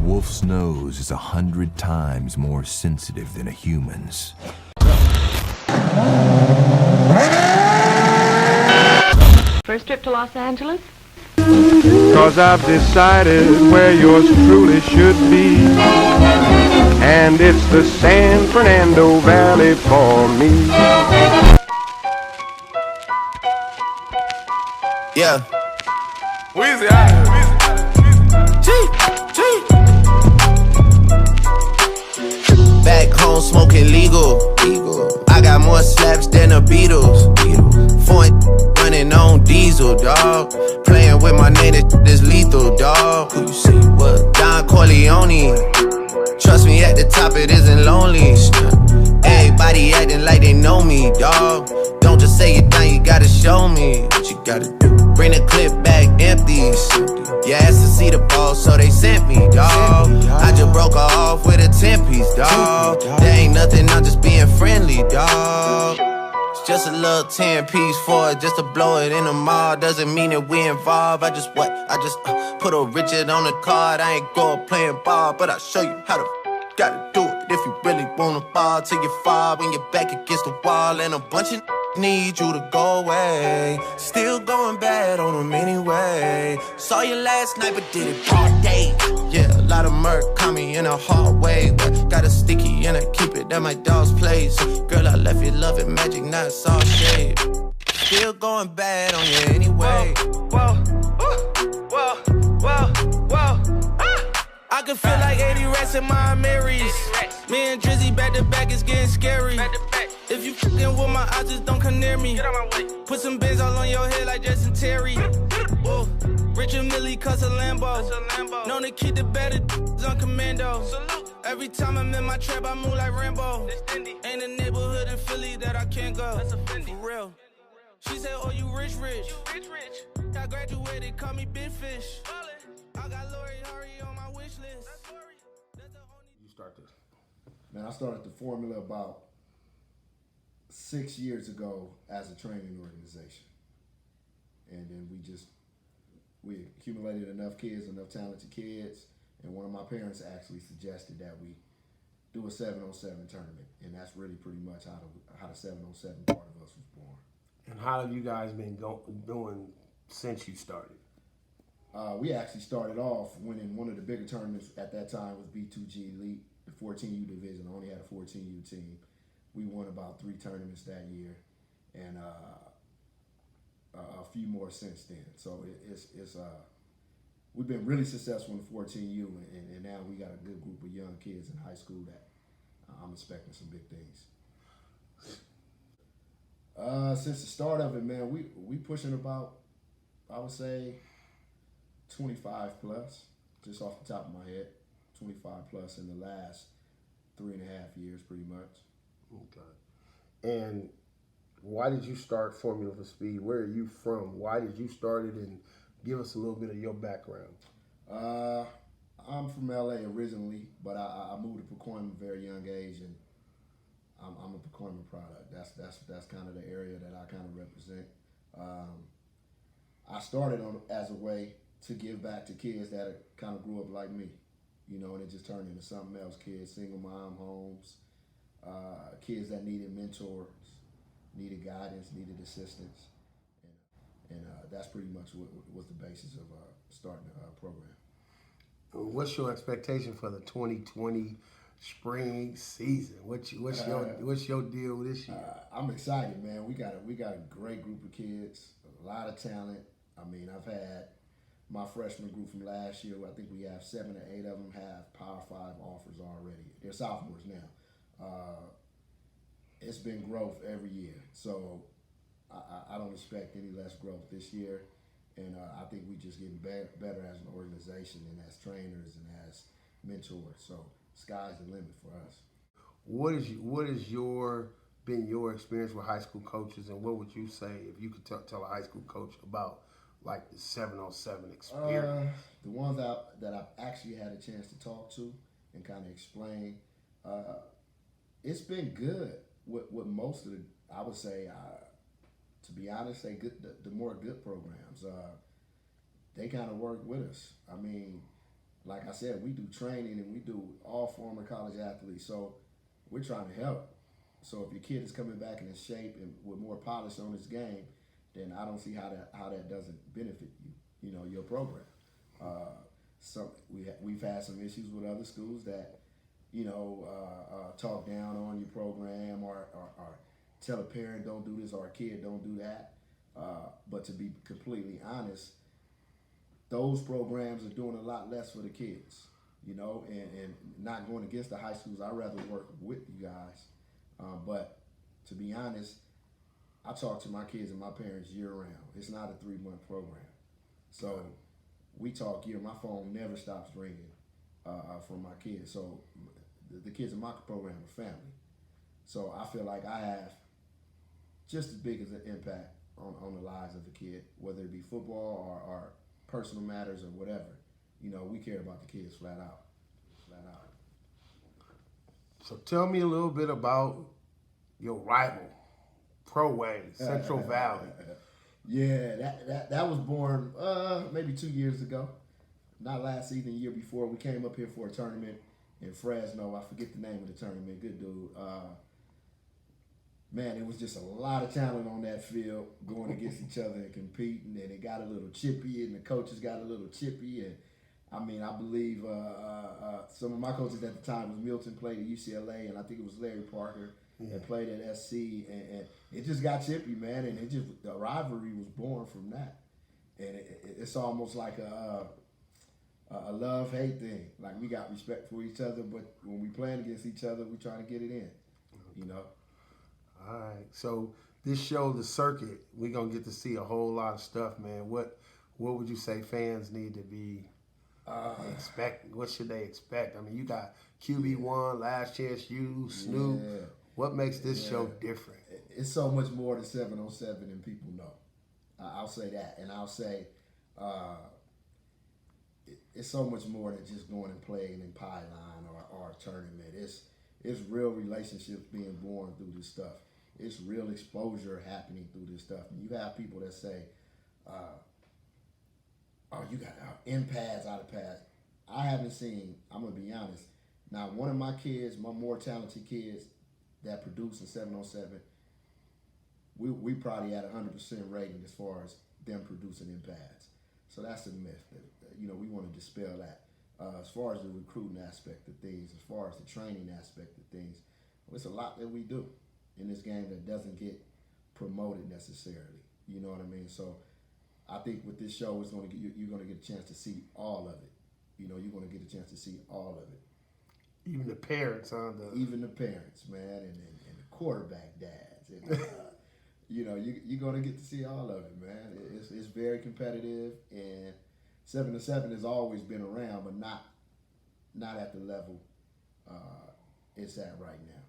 wolf's nose is 100 times more sensitive than a human's. First trip to Los Angeles? 'Cause I've decided where yours truly should be, and it's the San Fernando Valley for me. Yeah. Weezy, Back home smoking legal. I got more slaps than the Beatles. Foreign running on diesel, dog. Playing with my name, this lethal, dog. Who you see? What? Don Corleone. Trust me, at the top it isn't lonely. Everybody acting like they know me, dog. Don't just say it down, you gotta show me what you gotta do. Bring the clip back empty. You asked to see the ball, so they sent me, dog. I just broke her off with a 10-piece, dog. There ain't nothing, I'm just being friendly, dog. It's just a little 10-piece for it, just to blow it in the mall. Doesn't mean that we involved. I just put a Richard on the card. I ain't go playing ball, but I'll show you how to gotta do it. If you really wanna fall till you fall when you're back against the wall, and a bunch of need you to go away. Still going bad on them anyway. Saw you last night but did it all day. Yeah, a lot of murk caught me in a hard way, but got a sticky and I keep it at my dog's place. Girl, I left you loving magic, not soft shade. Still going bad on you anyway. Whoa, whoa, whoa, whoa. I can feel like 80 rats in my Marys. Me and Drizzy back to back, it's getting scary. If you fucking with my eyes, just don't come near me. Get out my way. Put some bins all on your head like Justin Terry. Whoa. Richard Millie cuss a Lambo. Known to keep the better on commando. Salute. Every time I'm in my trap, I move like Rambo. Ain't a neighborhood in Philly that I can't go. That's a Fendi. For real. She said, oh, you rich. You rich. I graduated, call me Big Fish. I got Lori Hurry on my wish list. You start this. Man, I started the formula about 6 years ago as a training organization. And then we accumulated enough talented kids, and one of my parents actually suggested that we do a 7-on-7 tournament, and that's really pretty much how the 7-on-7 part of us was born. And how have you guys been doing since you started? We actually started off winning one of the bigger tournaments at that time was B2G Elite, the 14U division. I only had a 14U team. We won about 3 tournaments that year, and a few more since then. So we've been really successful in the 14U, and now we got a good group of young kids in high school that I'm expecting some big things. Since the start of it, man, we pushing about, I would say, 25 plus, just off the top of my head, 25 plus in the last 3.5 years, pretty much. Okay. And why did you start Formula for Speed? Where are you from? Why did you start it? And give us a little bit of your background. I'm from LA originally, but I moved to Pacoima at a very young age, and I'm a Pacoima product. That's kind of the area that I kind of represent. I started as a way to give back to kids that kind of grew up like me, and it just turned into something else. Kids, single mom homes, kids that needed mentors, needed guidance, needed assistance, and that's pretty much what was the basis of starting the program. What's your expectation for the 2020 spring season? What's your deal this year? I'm excited, man. We got a great group of kids, a lot of talent. I mean, I've had my freshman group from last year. I think we have 7 or 8 of them have Power 5 offers already. They're sophomores now. It's been growth every year, so I don't expect any less growth this year. And I think we just getting better as an organization and as trainers and as mentors. So sky's the limit for us. What is been your experience with high school coaches, and what would you say if you could tell a high school coach about like the 7-on-7 experience? The ones that I've actually had a chance to talk to and kind of explain, it's been good with most of the, I would say, to be honest, the more good programs, they kind of work with us. I mean, like I said, we do training and we do all former college athletes. So we're trying to help. So if your kid is coming back in his shape and with more polish on his game, then I don't see how that doesn't benefit you, your program. We've had some issues with other schools that, talk down on your program or tell a parent don't do this or a kid don't do that. But to be completely honest, those programs are doing a lot less for the kids, and not going against the high schools. I'd rather work with you guys. But to be honest, I talk to my kids and my parents year round. It's not a 3-month program. So we talk year. My phone never stops ringing from my kids. So the kids in my program are family. So I feel like I have just as big as an impact on the lives of a kid, whether it be football or personal matters or whatever. We care about the kids flat out. Flat out. So tell me a little bit about your rival, Pro Way, Central Valley. Yeah, that was born maybe 2 years ago. Not last season, year before. We came up here for a tournament in Fresno. I forget the name of the tournament. Good dude. Man, it was just a lot of talent on that field going against each other and competing, and it got a little chippy, and the coaches got a little chippy. And I believe some of my coaches at the time was Milton, played at UCLA, and I think it was Larry Parker that played at SC, and it just got chippy, man, and the rivalry was born from that, and it's almost like a love-hate thing. Like, we got respect for each other, but when we playing against each other, we trying to get it in, All right. So this show, The Circuit, we're going to get to see a whole lot of stuff, man. What would you say fans need to be expect? What should they expect? I mean, you got QB1, Last Chance U, Snoop. Yeah. What makes this show different? It's so much more than 707 than people know. I'll say that. And I'll say it's so much more than just going and playing in Pylon or a tournament. It's real relationships being born through this stuff. It's real exposure happening through this stuff. And you have people that say, you got in pads, out of pads. I haven't seen, I'm going to be honest, not one of my kids, my more talented kids that produce in 707, we probably at 100% rating as far as them producing in pads. So that's a myth. We want to dispel that. As far as the recruiting aspect of things, as far as the training aspect of things, it's a lot that we do in this game that doesn't get promoted necessarily. You know what I mean? So I think with this show, you're going to get a chance to see all of it. You're going to get a chance to see all of it. Even the parents, huh? Even the parents, man, and the quarterback dads. And, you're going to get to see all of it, man. It's very competitive, and 7-7 has always been around, but not at the level it's at right now.